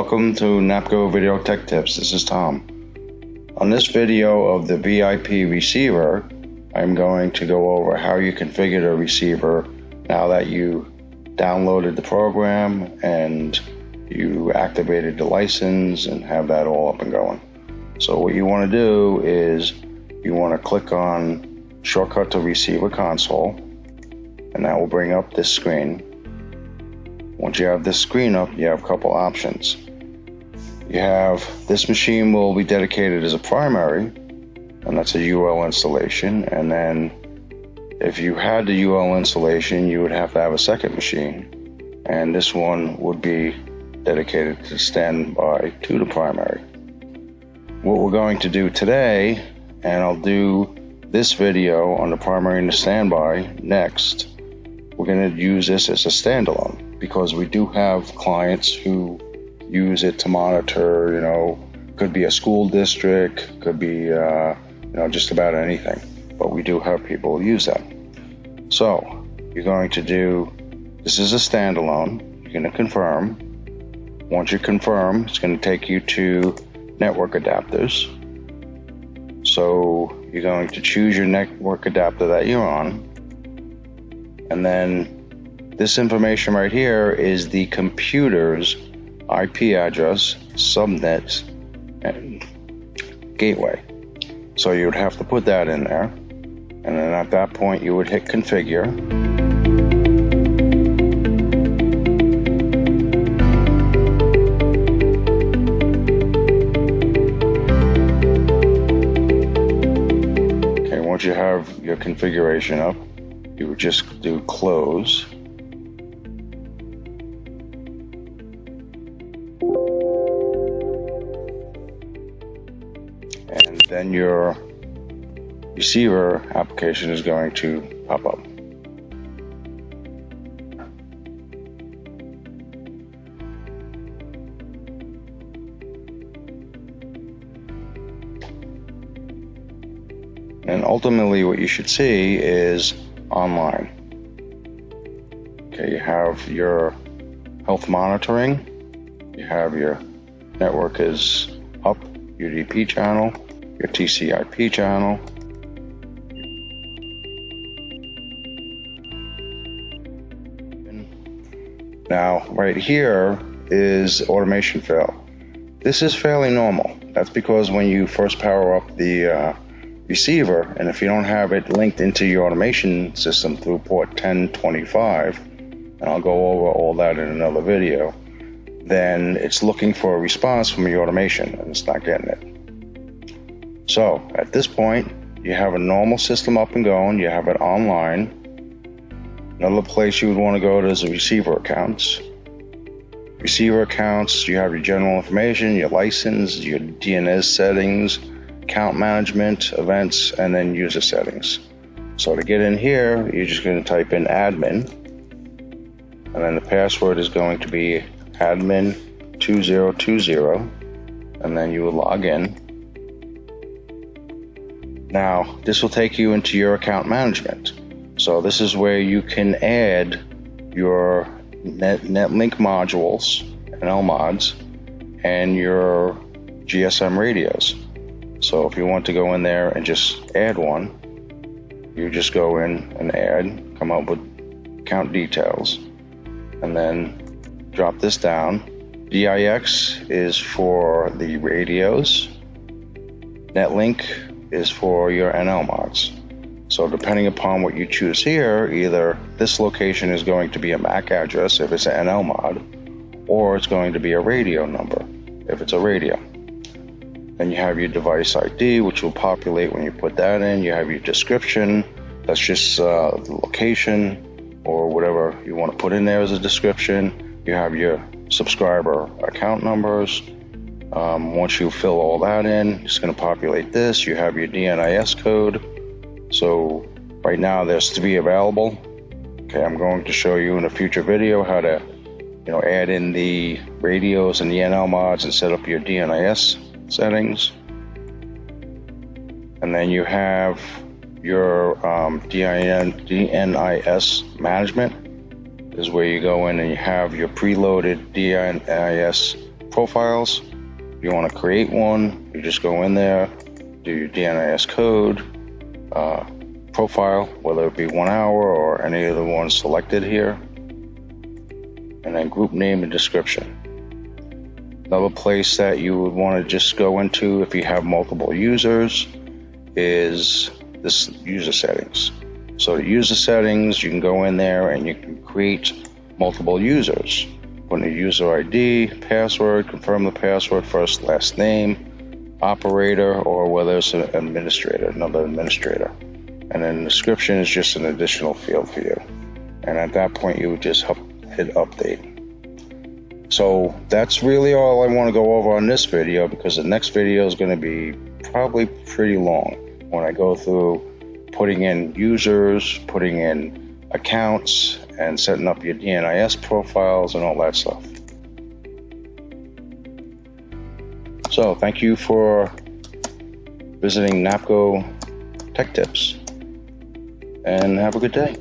Welcome to NAPCO Video Tech Tips. This is Tom. On this video of the VIP receiver, I'm going to go over how you configure the receiver now that you downloaded the program and you activated the license and have that all up and going. So what you want to do is you want to click on Shortcut to Receiver Console, and that will bring up this screen. Once you have this screen up, you have a couple options. You have this machine will be dedicated as a primary, and that's a UL installation. And then if you had the UL installation, you would have to have a second machine, and this one would be dedicated to standby to the primary. What we're going to do today, and I'll do this video on the primary and the standby next, we're going to use this as a standalone, because we do have clients who use it to monitor, could be a school district, could be, just about anything. But we do have people who use that. So you're going to do, this is a standalone. You're going to confirm. Once you confirm, it's going to take you to network adapters. So you're going to choose your network adapter that you're on. And then this information right here is the computer's IP address, subnet, and gateway. So you would have to put that in there. And then at that point, you would hit configure. Okay, once you have your configuration up, you would just do close. And then your receiver application is going to pop up. And ultimately what you should see is online. Okay, you have your health monitoring, you have your network is up, UDP channel, your TCP channel. Now, right here is automation fail. This is fairly normal. That's because when you first power up the receiver, and if you don't have it linked into your automation system through port 1025, and I'll go over all that in another video, then it's looking for a response from your automation and it's not getting it. So at this point, you have a normal system up and going, you have it online. Another place you would want to go to is the receiver accounts. Receiver accounts, you have your general information, your license, your DNS settings, account management, events, and then user settings. So to get in here, you're just going to type in admin, and then the password is going to be admin 2020, and then you will log in. Now, this will take you into your account management. So this is where you can add your NetLink modules, NL mods, and your GSM radios. So if you want to go in there and just add one, you just go in and add, come up with account details, and then drop this down. DIX is for the radios. NetLink is for your NL mods. So depending upon what you choose here, either this location is going to be a MAC address if it's an NL mod, or it's going to be a radio number if it's a radio. Then you have your device ID, which will populate when you put that in. You have your description, that's just the location or whatever you want to put in there as a description. You have your subscriber account numbers. Once you fill all that in, it's going to populate this. You have your DNIS code. So right now there's 3 available. Okay, I'm going to show you in a future video how to add in the radios and the NL mods and set up your DNIS settings. And then you have your DNIS management. This is where you go in and you have your preloaded DNIS profiles. If you want to create one, you just go in there, do your DNIS code, profile, whether it be 1 hour or any of the ones selected here, and then group name and description. Another place that you would want to just go into if you have multiple users is this user settings. So the user settings, you can go in there and you can create multiple users. Put in a user ID, password, confirm the password, first, last name, operator, or whether it's an administrator, another administrator. And then the description is just an additional field for you. And at that point, you would just hit update. So that's really all I want to go over on this video, because the next video is going to be probably pretty long when I go through putting in users, putting in accounts, and setting up your DNIS profiles and all that stuff. So thank you for visiting NAPCO Tech Tips, and have a good day.